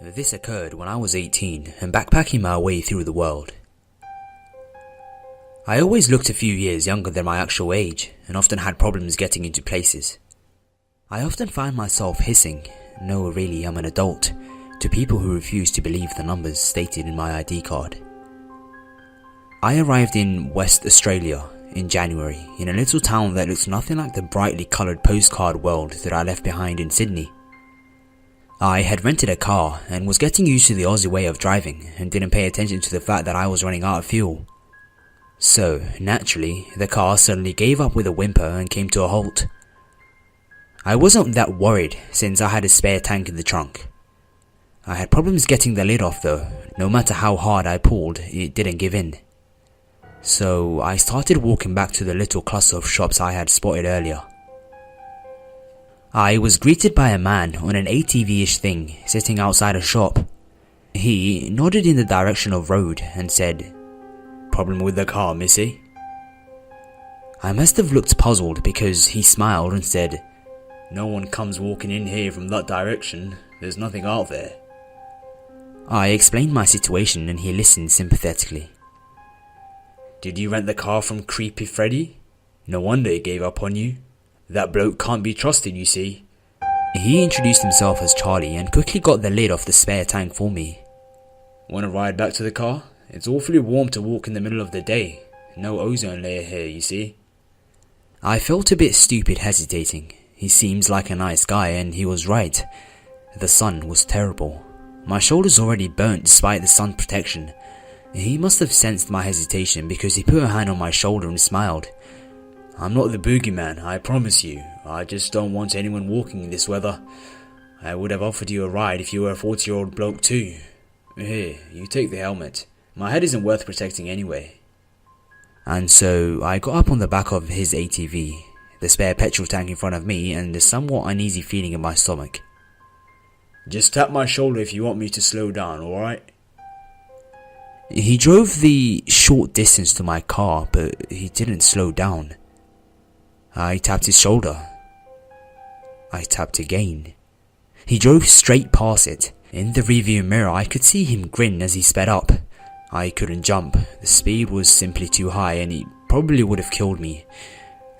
This occurred when I was 18 and backpacking my way through the world. I always looked a few years younger than my actual age and often had problems getting into places. I often find myself hissing, "No, really, I'm an adult," to people who refuse to believe the numbers stated in my ID card. I arrived in West Australia in January in a little town that looks nothing like the brightly coloured postcard world that I left behind in Sydney. I had rented a car and was getting used to the Aussie way of driving and didn't pay attention to the fact that I was running out of fuel. So, naturally, the car suddenly gave up with a whimper and came to a halt. I wasn't that worried since I had a spare tank in the trunk. I had problems getting the lid off though. No matter how hard I pulled, it didn't give in. So I started walking back to the little cluster of shops I had spotted earlier. I was greeted by a man on an ATV-ish thing sitting outside a shop. He nodded in the direction of road and said, "Problem with the car, missy?" I must have looked puzzled because he smiled and said, "No one comes walking in here from that direction. There's nothing out there." I explained my situation and he listened sympathetically. "Did you rent the car from Creepy Freddy? No wonder he gave up on you. That bloke can't be trusted, you see." He introduced himself as Charlie and quickly got the lid off the spare tank for me. "Want to ride back to the car? It's awfully warm to walk in the middle of the day. No ozone layer here, you see." I felt a bit stupid hesitating. He seems like a nice guy and he was right. The sun was terrible. My shoulders already burnt despite the sun protection. He must have sensed my hesitation because he put a hand on my shoulder and smiled. "I'm not the boogeyman, I promise you. I just don't want anyone walking in this weather. I would have offered you a ride if you were a 40-year-old bloke too. Here, you take the helmet. My head isn't worth protecting anyway." And so I got up on the back of his ATV, the spare petrol tank in front of me and a somewhat uneasy feeling in my stomach. "Just tap my shoulder if you want me to slow down, alright?" He drove the short distance to my car, but he didn't slow down. I tapped his shoulder. I tapped again. He drove straight past it. In the rearview mirror I could see him grin as he sped up. I couldn't jump. The speed was simply too high and he probably would have killed me.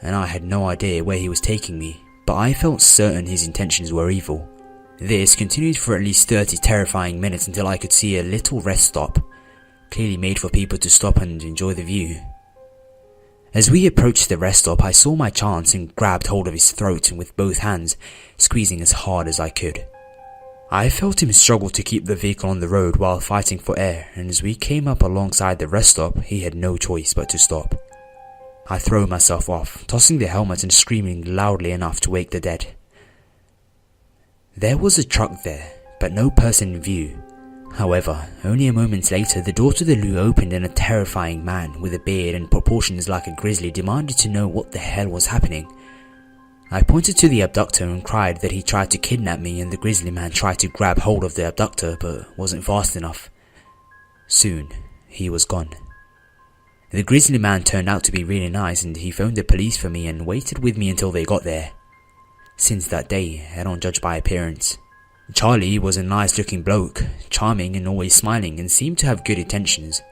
And I had no idea where he was taking me, but I felt certain his intentions were evil. This continued for at least 30 terrifying minutes until I could see a little rest stop, clearly made for people to stop and enjoy the view. As we approached the rest stop, I saw my chance and grabbed hold of his throat and with both hands, squeezing as hard as I could. I felt him struggle to keep the vehicle on the road while fighting for air, and as we came up alongside the rest stop, he had no choice but to stop. I threw myself off, tossing the helmet and screaming loudly enough to wake the dead. There was a truck there, but no person in view. However, only a moment later the door to the loo opened and a terrifying man with a beard and proportions like a grizzly demanded to know what the hell was happening. I pointed to the abductor and cried that he tried to kidnap me and the grizzly man tried to grab hold of the abductor but wasn't fast enough. Soon, he was gone. The grizzly man turned out to be really nice and he phoned the police for me and waited with me until they got there. Since that day, I don't judge by appearance. Charlie was a nice looking bloke, charming and always smiling and seemed to have good intentions,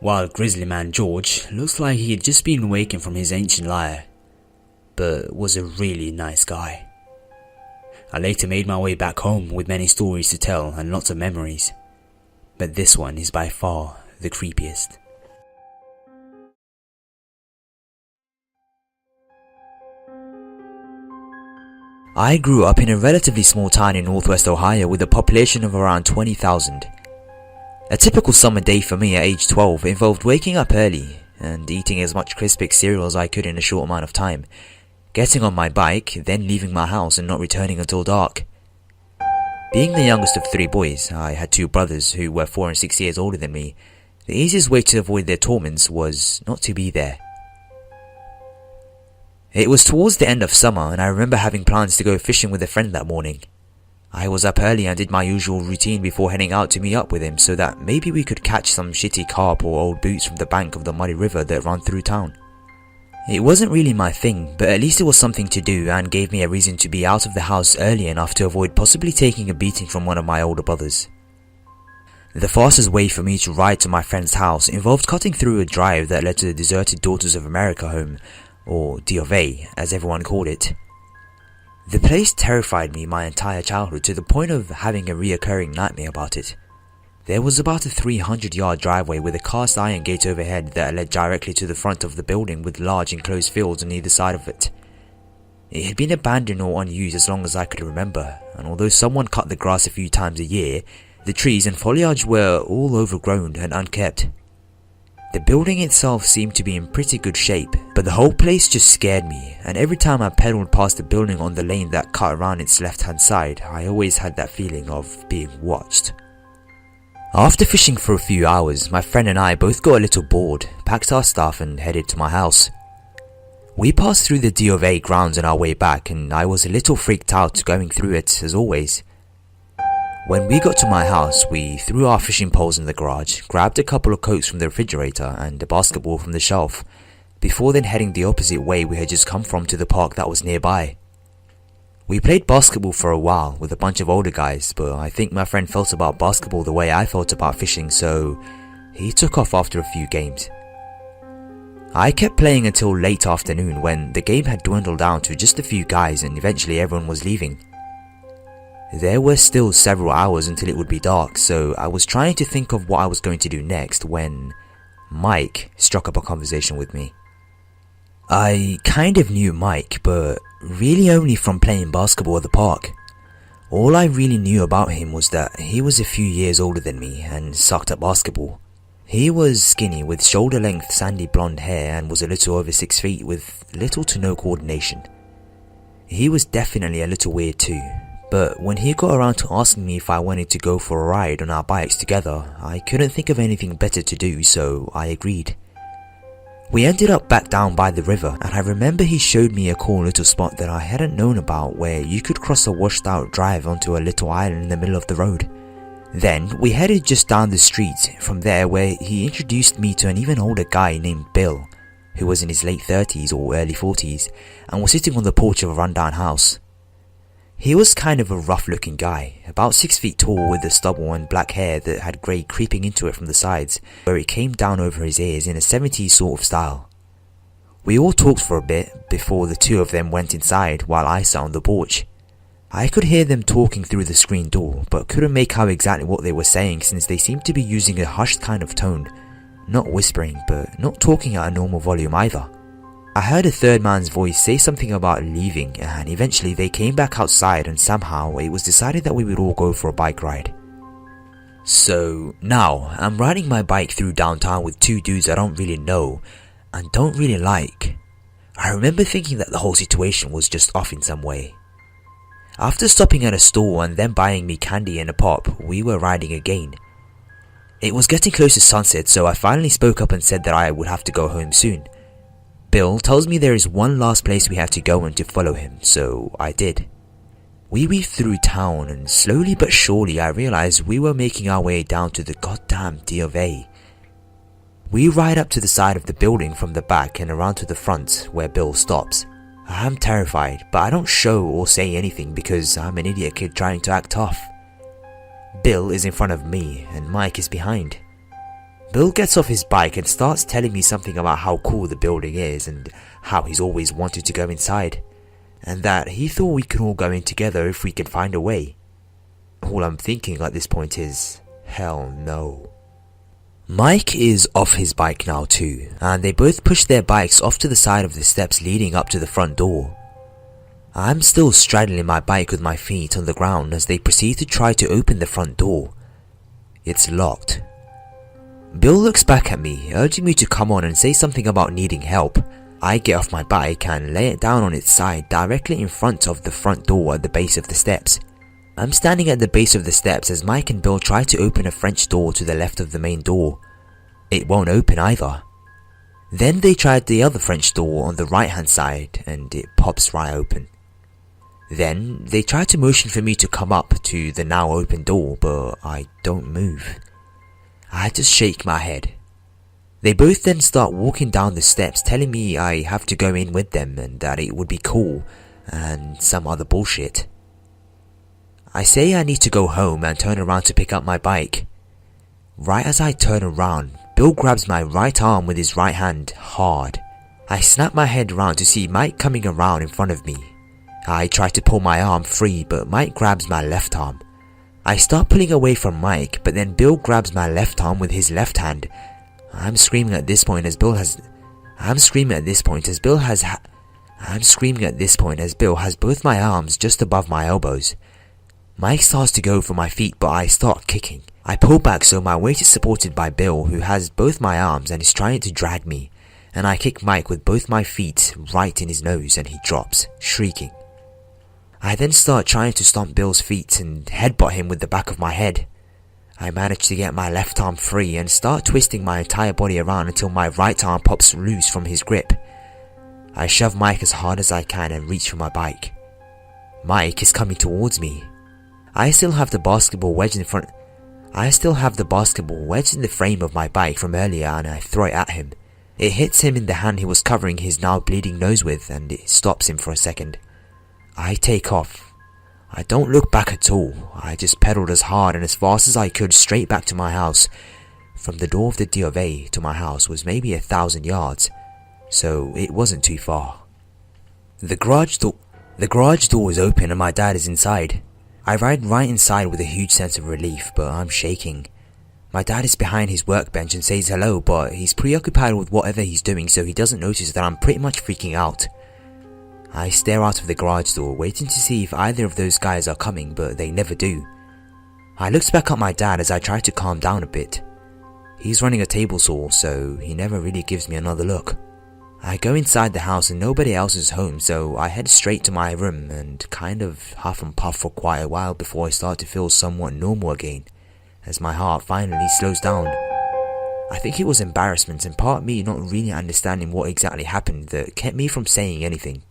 while Grizzly Man George looks like he had just been awakened from his ancient lair, but was a really nice guy. I later made my way back home with many stories to tell and lots of memories, but this one is by far the creepiest. I grew up in a relatively small town in northwest Ohio with a population of around 20,000. A typical summer day for me at age 12 involved waking up early and eating as much Crispix cereal as I could in a short amount of time, getting on my bike, then leaving my house and not returning until dark. Being the youngest of 3 boys, I had 2 brothers who were 4 and 6 years older than me. The easiest way to avoid their torments was not to be there. It was towards the end of summer and I remember having plans to go fishing with a friend that morning. I was up early and did my usual routine before heading out to meet up with him so that maybe we could catch some shitty carp or old boots from the bank of the muddy river that ran through town. It wasn't really my thing, but at least it was something to do and gave me a reason to be out of the house early enough to avoid possibly taking a beating from one of my older brothers. The fastest way for me to ride to my friend's house involved cutting through a drive that led to the deserted Daughters of America home, or D of A, as everyone called it. The place terrified me my entire childhood to the point of having a reoccurring nightmare about it. There was about a 300-yard driveway with a cast iron gate overhead that led directly to the front of the building with large enclosed fields on either side of it. It had been abandoned or unused as long as I could remember, and although someone cut the grass a few times a year, the trees and foliage were all overgrown and unkept. The building itself seemed to be in pretty good shape, but the whole place just scared me, and every time I pedaled past the building on the lane that cut around its left-hand side, I always had that feeling of being watched. After fishing for a few hours, my friend and I both got a little bored, packed our stuff and headed to my house. We passed through the D of A grounds on our way back, and I was a little freaked out going through it as always. When we got to my house, we threw our fishing poles in the garage, grabbed a couple of Cokes from the refrigerator and a basketball from the shelf, before then heading the opposite way we had just come from to the park that was nearby. We played basketball for a while with a bunch of older guys, but I think my friend felt about basketball the way I felt about fishing, so he took off after a few games. I kept playing until late afternoon when the game had dwindled down to just a few guys and eventually everyone was leaving. There were still several hours until it would be dark, so I was trying to think of what I was going to do next when Mike struck up a conversation with me. I kind of knew Mike, but really only from playing basketball at the park. All I really knew about him was that he was a few years older than me and sucked at basketball. He was skinny with shoulder-length sandy blonde hair and was a little over 6 feet with little to no coordination. He was definitely a little weird too, but when he got around to asking me if I wanted to go for a ride on our bikes together, I couldn't think of anything better to do, so I agreed. We ended up back down by the river, and I remember he showed me a cool little spot that I hadn't known about where you could cross a washed out drive onto a little island in the middle of the road. Then we headed just down the street from there, where he introduced me to an even older guy named Bill, who was in his late 30s or early 40s and was sitting on the porch of a rundown house. He was kind of a rough looking guy, about 6 feet tall with a stubble and black hair that had grey creeping into it from the sides, where it came down over his ears in a 70s sort of style. We all talked for a bit before the two of them went inside while I sat on the porch. I could hear them talking through the screen door, but couldn't make out exactly what they were saying since they seemed to be using a hushed kind of tone, not whispering but not talking at a normal volume either. I heard a third man's voice say something about leaving, and eventually they came back outside and somehow it was decided that we would all go for a bike ride. So now I'm riding my bike through downtown with two dudes I don't really know and don't really like. I remember thinking that the whole situation was just off in some way. After stopping at a store and then buying me candy and a pop, we were riding again. It was getting close to sunset, so I finally spoke up and said that I would have to go home soon. Bill tells me there is one last place we have to go and to follow him, so I did. We weaved through town and slowly but surely I realized we were making our way down to the goddamn D of A. We ride up to the side of the building from the back and around to the front where Bill stops. I'm terrified, but I don't show or say anything because I'm an idiot kid trying to act tough. Bill is in front of me and Mike is behind. Bill gets off his bike and starts telling me something about how cool the building is and how he's always wanted to go inside, and that he thought we could all go in together if we can find a way. All I'm thinking at this point is, hell no. Mike is off his bike now too, and they both push their bikes off to the side of the steps leading up to the front door. I'm still straddling my bike with my feet on the ground as they proceed to try to open the front door. It's locked. Bill looks back at me, urging me to come on and say something about needing help. I get off my bike and lay it down on its side directly in front of the front door at the base of the steps. I'm standing at the base of the steps as Mike and Bill try to open a French door to the left of the main door. It won't open either. Then they tried the other French door on the right hand side and it pops right open. Then they try to motion for me to come up to the now open door, but I don't move. I just shake my head. They both then start walking down the steps telling me I have to go in with them and that it would be cool and some other bullshit. I say I need to go home and turn around to pick up my bike. Right as I turn around, Bill grabs my right arm with his right hand hard. I snap my head around to see Mike coming around in front of me. I try to pull my arm free, but Mike grabs my left arm. I start pulling away from Mike, but then Bill grabs my left arm with his left hand. I'm screaming at this point as Bill has both my arms just above my elbows. Mike starts to go for my feet, but I start kicking. I pull back so my weight is supported by Bill, who has both my arms and is trying to drag me, and I kick Mike with both my feet right in his nose and he drops, shrieking. I then start trying to stomp Bill's feet and headbutt him with the back of my head. I manage to get my left arm free and start twisting my entire body around until my right arm pops loose from his grip. I shove Mike as hard as I can and reach for my bike. Mike is coming towards me. I still have the basketball wedged in the frame of my bike from earlier, and I throw it at him. It hits him in the hand he was covering his now bleeding nose with, and it stops him for a second. I take off. I don't look back at all. I just pedaled as hard and as fast as I could straight back to my house. From the door of the D of A to my house was maybe 1,000 yards, so it wasn't too far. The garage door is open and my dad is inside. I ride right inside with a huge sense of relief, but I'm shaking. My dad is behind his workbench and says hello, but he's preoccupied with whatever he's doing, so he doesn't notice that I'm pretty much freaking out. I stare out of the garage door, waiting to see if either of those guys are coming, but they never do. I looked back at my dad as I tried to calm down a bit. He's running a table saw, so he never really gives me another look. I go inside the house and nobody else is home, so I head straight to my room and kind of huff and puff for quite a while before I start to feel somewhat normal again, as my heart finally slows down. I think it was embarrassment and part of me not really understanding what exactly happened that kept me from saying anything.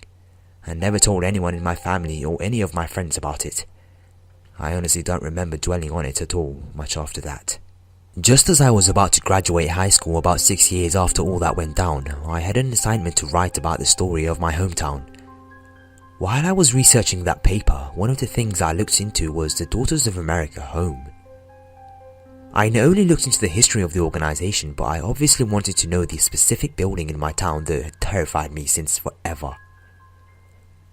I never told anyone in my family or any of my friends about it. I honestly don't remember dwelling on it at all much after that. Just as I was about to graduate high school about 6 years after all that went down, I had an assignment to write about the story of my hometown. While I was researching that paper, one of the things I looked into was the Daughters of America Home. I not only looked into the history of the organization, but I obviously wanted to know the specific building in my town that had terrified me since forever.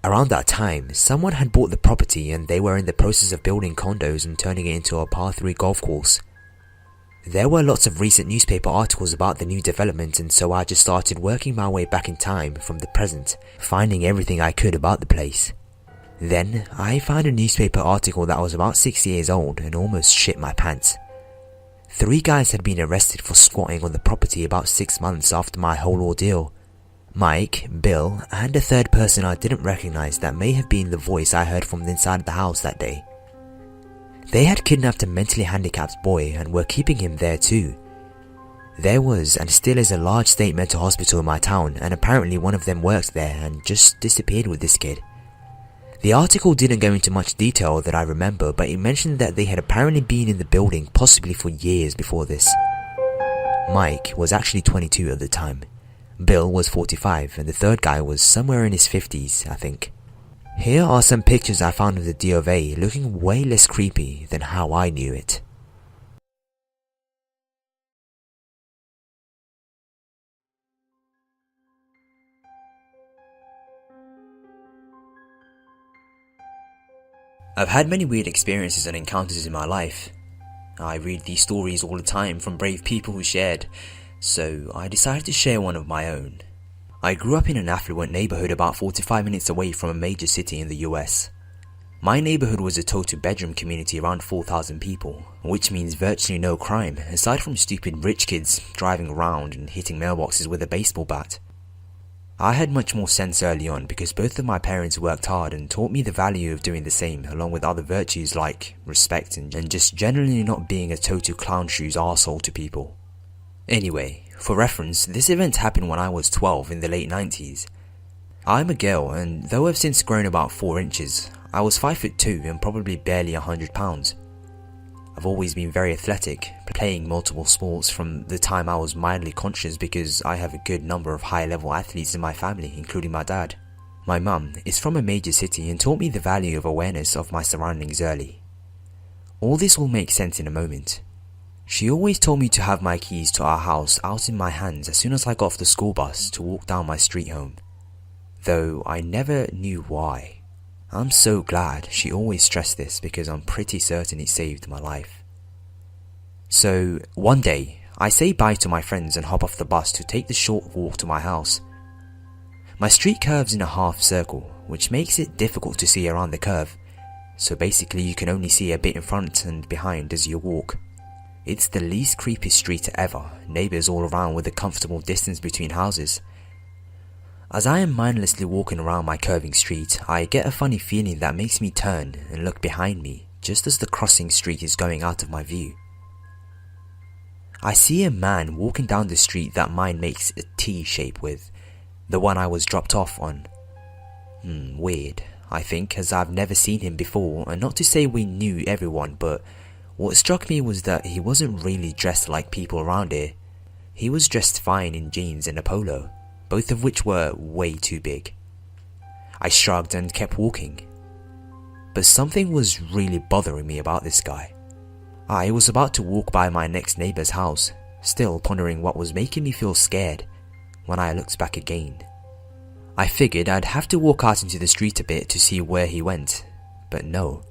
Around that time, someone had bought the property and they were in the process of building condos and turning it into a par 3 golf course. There were lots of recent newspaper articles about the new development, and so I just started working my way back in time from the present, finding everything I could about the place. Then, I found a newspaper article that was about 6 years old and almost shit my pants. 3 guys had been arrested for squatting on the property about 6 months after my whole ordeal. Mike, Bill, and a third person I didn't recognize that may have been the voice I heard from inside the house that day. They had kidnapped a mentally handicapped boy and were keeping him there too. There was and still is a large state mental hospital in my town, and apparently one of them worked there and just disappeared with this kid. The article didn't go into much detail that I remember, but it mentioned that they had apparently been in the building possibly for years before this. Mike was actually 22 at the time. Bill was 45 and the third guy was somewhere in his 50s, I think. Here are some pictures I found of the D of A looking way less creepy than how I knew it. I've had many weird experiences and encounters in my life. I read these stories all the time from brave people who shared, so I decided to share one of my own. I grew up in an affluent neighborhood about 45 minutes away from a major city in the US. My neighborhood was a total bedroom community around 4,000 people, which means virtually no crime, aside from stupid rich kids driving around and hitting mailboxes with a baseball bat. I had much more sense early on because both of my parents worked hard and taught me the value of doing the same, along with other virtues like respect and just generally not being a total clown shoes arsehole to people. Anyway, for reference, this event happened when I was 12 in the late 90s. I'm a girl, and though I've since grown about 4 inches, I was 5'2" and probably barely 100 pounds. I've always been very athletic, playing multiple sports from the time I was mildly conscious because I have a good number of high-level athletes in my family, including my dad. My mum is from a major city and taught me the value of awareness of my surroundings early. All this will make sense in a moment. She always told me to have my keys to our house out in my hands as soon as I got off the school bus to walk down my street home, though I never knew why. I'm so glad she always stressed this because I'm pretty certain it saved my life. So one day, I say bye to my friends and hop off the bus to take the short walk to my house. My street curves in a half circle, which makes it difficult to see around the curve, so basically you can only see a bit in front and behind as you walk. It's the least creepy street ever, neighbours all around with a comfortable distance between houses. As I am mindlessly walking around my curving street, I get a funny feeling that makes me turn and look behind me just as the crossing street is going out of my view. I see a man walking down the street that mine makes a T shape with, the one I was dropped off on. Weird, I think, as I've never seen him before, and not to say we knew everyone, but what struck me was that he wasn't really dressed like people around here. He was dressed fine in jeans and a polo, both of which were way too big. I shrugged and kept walking. But something was really bothering me about this guy. I was about to walk by my next neighbour's house, still pondering what was making me feel scared, when I looked back again. I figured I'd have to walk out into the street a bit to see where he went, but no.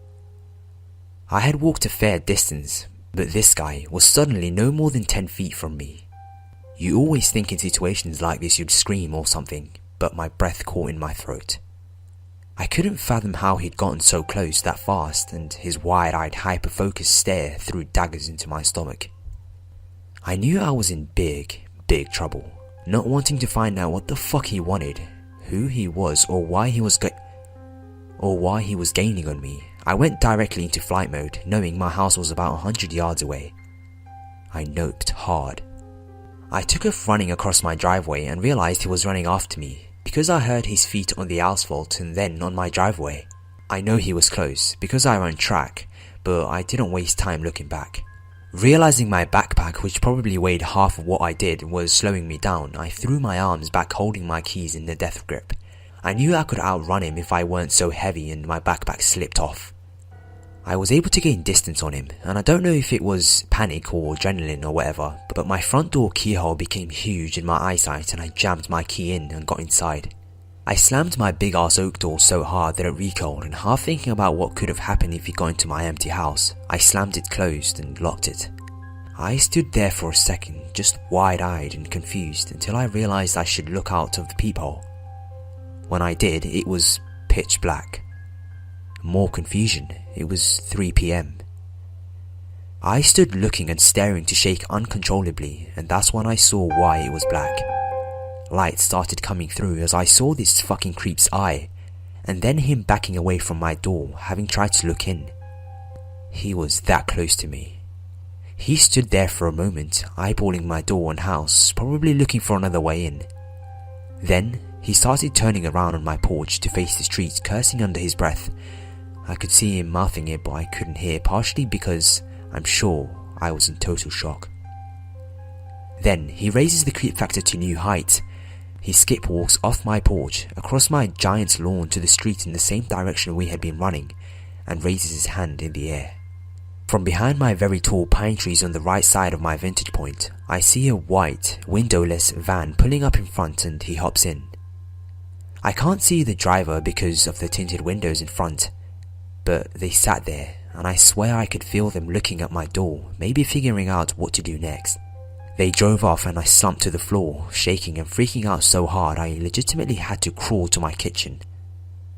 I had walked a fair distance, but this guy was suddenly no more than 10 feet from me. You always think in situations like this you'd scream or something, but my breath caught in my throat. I couldn't fathom how he'd gotten so close that fast, and his wide-eyed hyper-focused stare threw daggers into my stomach. I knew I was in big trouble, not wanting to find out what the fuck he wanted, who he was, or why he was gaining on me. I went directly into flight mode, knowing my house was about 100 yards away. I noped hard. I took off running across my driveway and realised he was running after me, because I heard his feet on the asphalt and then on my driveway. I know he was close, because I ran track, but I didn't waste time looking back. Realising my backpack, which probably weighed half of what I did, was slowing me down, I threw my arms back holding my keys in the death grip. I knew I could outrun him if I weren't so heavy and my backpack slipped off. I was able to gain distance on him, and I don't know if it was panic or adrenaline or whatever, but my front door keyhole became huge in my eyesight and I jammed my key in and got inside. I slammed my big ass oak door so hard that it recoiled, and half thinking about what could have happened if he got into my empty house, I slammed it closed and locked it. I stood there for a second, just wide-eyed and confused, until I realised I should look out of the peephole. When I did, it was pitch black. More confusion. It was 3 p.m. I stood looking and staring to shake uncontrollably, and that's when I saw why it was black. Light started coming through as I saw this fucking creep's eye, and then him backing away from my door, having tried to look in. He was that close to me. He stood there for a moment, eyeballing my door and house, probably looking for another way in. Then, he started turning around on my porch to face the street, cursing under his breath. I could see him mouthing it, but I couldn't hear, partially because I'm sure I was in total shock. Then he raises the creep factor to new heights. He skip walks off my porch, across my giant's lawn to the street in the same direction we had been running, and raises his hand in the air. From behind my very tall pine trees on the right side of my vantage point, I see a white, windowless van pulling up in front, and he hops in. I can't see the driver because of the tinted windows in front, but they sat there, and I swear I could feel them looking at my door, maybe figuring out what to do next. They drove off and I slumped to the floor, shaking and freaking out so hard I legitimately had to crawl to my kitchen.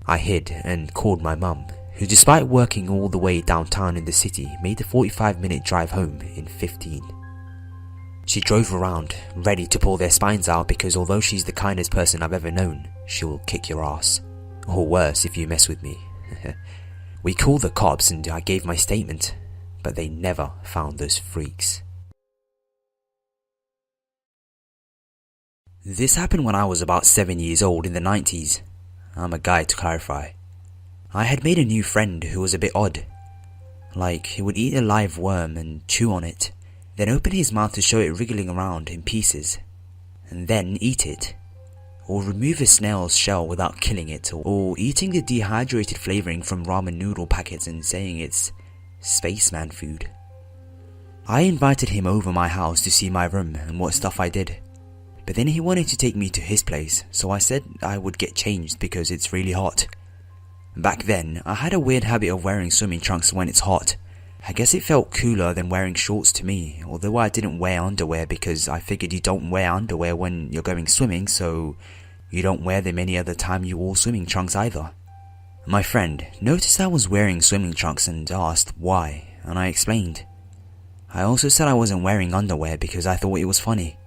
I hid and called my mum, who despite working all the way downtown in the city, made the 45-minute drive home in 15. She drove around, ready to pull their spines out because although she's the kindest person I've ever known, she will kick your ass. Or worse if you mess with me. We called the cops and I gave my statement, but they never found those freaks. This happened when I was about 7 years old in the 90s. I'm a guy to clarify. I had made a new friend who was a bit odd. Like, he would eat a live worm and chew on it, then open his mouth to show it wriggling around in pieces, and then eat it. Or remove a snail's shell without killing it, or eating the dehydrated flavouring from ramen noodle packets and saying it's spaceman food. I invited him over my house to see my room and what stuff I did. But then he wanted to take me to his place, so I said I would get changed because it's really hot. Back then, I had a weird habit of wearing swimming trunks when it's hot. I guess it felt cooler than wearing shorts to me, although I didn't wear underwear because I figured you don't wear underwear when you're going swimming, so you don't wear them any other time you wore swimming trunks either. My friend noticed I was wearing swimming trunks and asked why, and I explained. I also said I wasn't wearing underwear because I thought it was funny.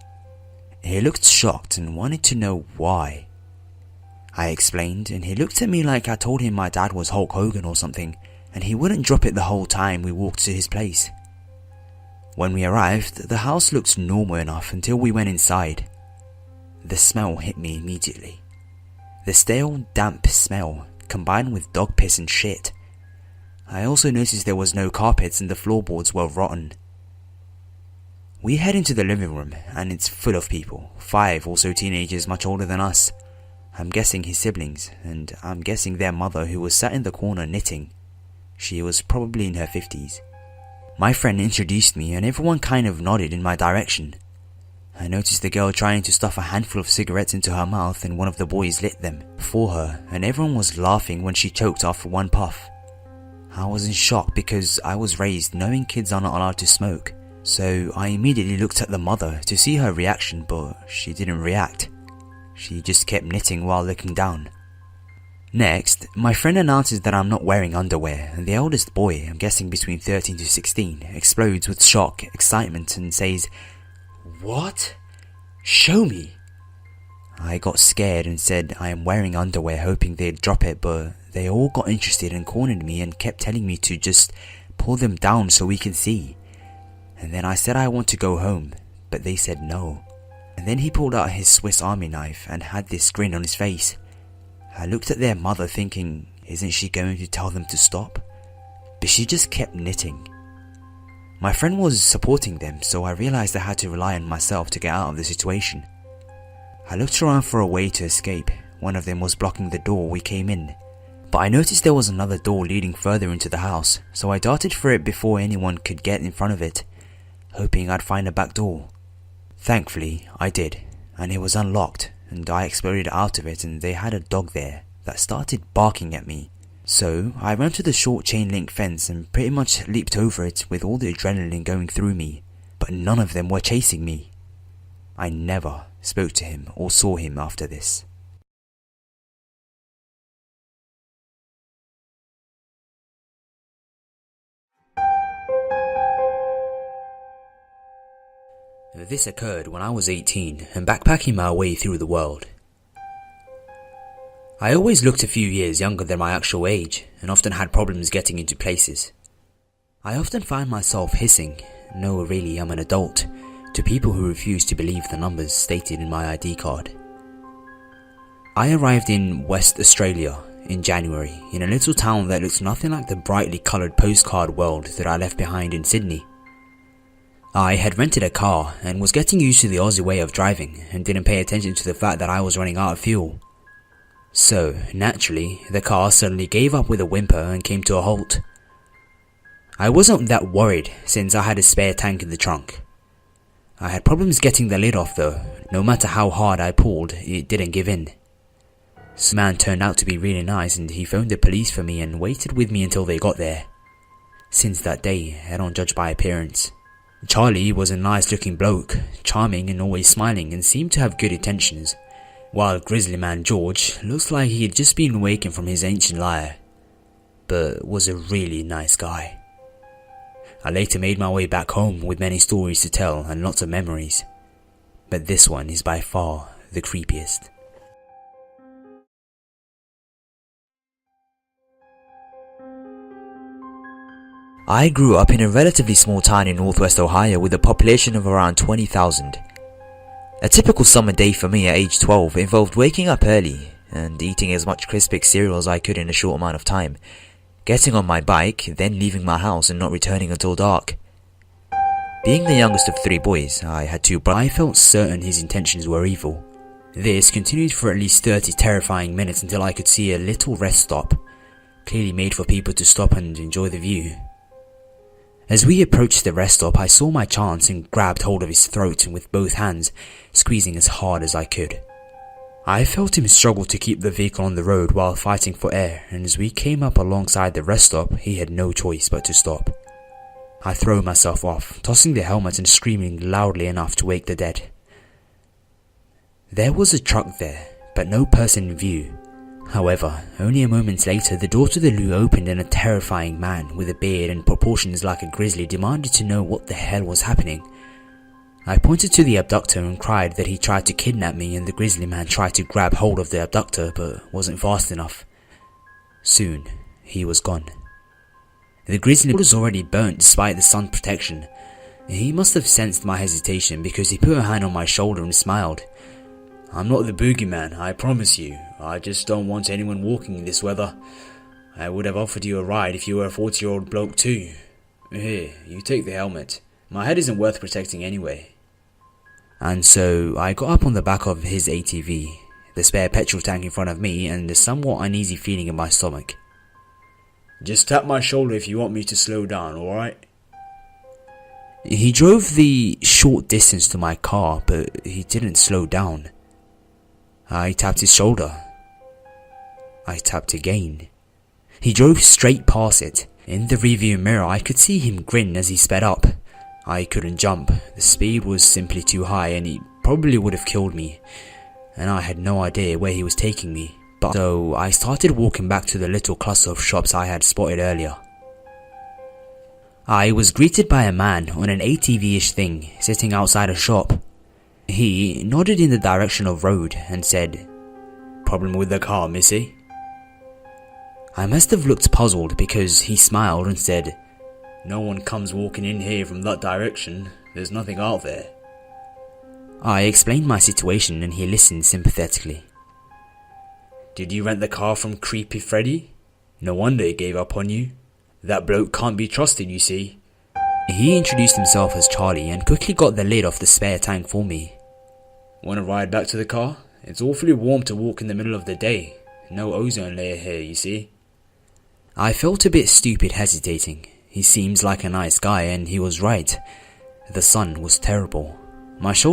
He looked shocked and wanted to know why. I explained, and he looked at me like I told him my dad was Hulk Hogan or something, and he wouldn't drop it the whole time we walked to his place. When we arrived, the house looked normal enough until we went inside. The smell hit me immediately. The stale, damp smell, combined with dog piss and shit. I also noticed there was no carpets and the floorboards were rotten. We head into the living room and it's full of people, 5 or so teenagers much older than us. I'm guessing his siblings, and I'm guessing their mother who was sat in the corner knitting. She was probably in her 50s. My friend introduced me and everyone kind of nodded in my direction. I noticed the girl trying to stuff a handful of cigarettes into her mouth and one of the boys lit them for her, and everyone was laughing when she choked after one puff. I was in shock because I was raised knowing kids are not allowed to smoke. So I immediately looked at the mother to see her reaction, but she didn't react. She just kept knitting while looking down. Next, my friend announces that I'm not wearing underwear, and the eldest boy, I'm guessing between 13 to 16, explodes with shock, excitement and says, "What? Show me!" I got scared and said I am wearing underwear, hoping they'd drop it, but they all got interested and cornered me and kept telling me to just pull them down so we can see. And then I said I want to go home, but they said no. And then he pulled out his Swiss Army knife and had this grin on his face. I looked at their mother thinking, isn't she going to tell them to stop? But she just kept knitting. My friend was supporting them, so I realized I had to rely on myself to get out of the situation. I looked around for a way to escape. One of them was blocking the door we came in. But I noticed there was another door leading further into the house, so I darted for it before anyone could get in front of it, hoping I'd find a back door. Thankfully, I did, and it was unlocked, and I exploded out of it, and they had a dog there that started barking at me. So I ran to the short chain link fence and pretty much leaped over it with all the adrenaline going through me, but none of them were chasing me. I never spoke to him or saw him after this. This occurred when I was 18 and backpacking my way through the world. I always looked a few years younger than my actual age and often had problems getting into places. I often find myself hissing, "No, really, I'm an adult," to people who refuse to believe the numbers stated in my ID card. I arrived in West Australia in January in a little town that looks nothing like the brightly coloured postcard world that I left behind in Sydney. I had rented a car and was getting used to the Aussie way of driving and didn't pay attention to the fact that I was running out of fuel. So, naturally, the car suddenly gave up with a whimper and came to a halt. I wasn't that worried since I had a spare tank in the trunk. I had problems getting the lid off though. No matter how hard I pulled, it didn't give in. This man turned out to be really nice and he phoned the police for me and waited with me until they got there. Since that day, I don't judge by appearance. Charlie was a nice looking bloke, charming and always smiling and seemed to have good intentions, while Grizzly Man George looks like he had just been awakened from his ancient lair, but was a really nice guy. I later made my way back home with many stories to tell and lots of memories, but this one is by far the creepiest. I grew up in a relatively small town in northwest Ohio with a population of around 20,000. A typical summer day for me at age 12 involved waking up early and eating as much Crispix cereal as I could in a short amount of time, getting on my bike, then leaving my house and not returning until dark. Being the youngest of 3 boys, I had 2 brothers. I felt certain his intentions were evil. This continued for at least 30 terrifying minutes until I could see a little rest stop, clearly made for people to stop and enjoy the view. As we approached the rest stop, I saw my chance and grabbed hold of his throat with both hands, squeezing as hard as I could. I felt him struggle to keep the vehicle on the road while fighting for air, and as we came up alongside the rest stop, he had no choice but to stop. I threw myself off, tossing the helmet and screaming loudly enough to wake the dead. There was a truck there, but no person in view. However, only a moment later, the door to the loo opened and a terrifying man with a beard and proportions like a grizzly demanded to know what the hell was happening. I pointed to the abductor and cried that he tried to kidnap me, and the grizzly man tried to grab hold of the abductor but wasn't fast enough. Soon, he was gone. The grizzly was already burnt despite the sun protection. He must have sensed my hesitation because he put a hand on my shoulder and smiled. "I'm not the boogeyman, I promise you. I just don't want anyone walking in this weather. I would have offered you a ride if you were a 40-year-old bloke too. Here, you take the helmet. My head isn't worth protecting anyway." And so I got up on the back of his ATV, the spare petrol tank in front of me, and a somewhat uneasy feeling in my stomach. "Just tap my shoulder if you want me to slow down, alright?" He drove the short distance to my car, but he didn't slow down. I tapped his shoulder. I tapped again. He drove straight past it. In the rearview mirror, I could see him grin as he sped up. I couldn't jump. The speed was simply too high and he probably would have killed me. And I had no idea where he was taking me. So I started walking back to the little cluster of shops I had spotted earlier. I was greeted by a man on an ATV-ish thing sitting outside a shop. He nodded in the direction of road and said, "Problem with the car, missy?" I must have looked puzzled because he smiled and said, "No one comes walking in here from that direction. There's nothing out there." I explained my situation and he listened sympathetically. "Did you rent the car from Creepy Freddy? No wonder he gave up on you. That bloke can't be trusted, you see." He introduced himself as Charlie and quickly got the lid off the spare tank for me. "Want to ride back to the car? It's awfully warm to walk in the middle of the day. No ozone layer here, you see." I felt a bit stupid hesitating. He seems like a nice guy and he was right. The sun was terrible. My shoulder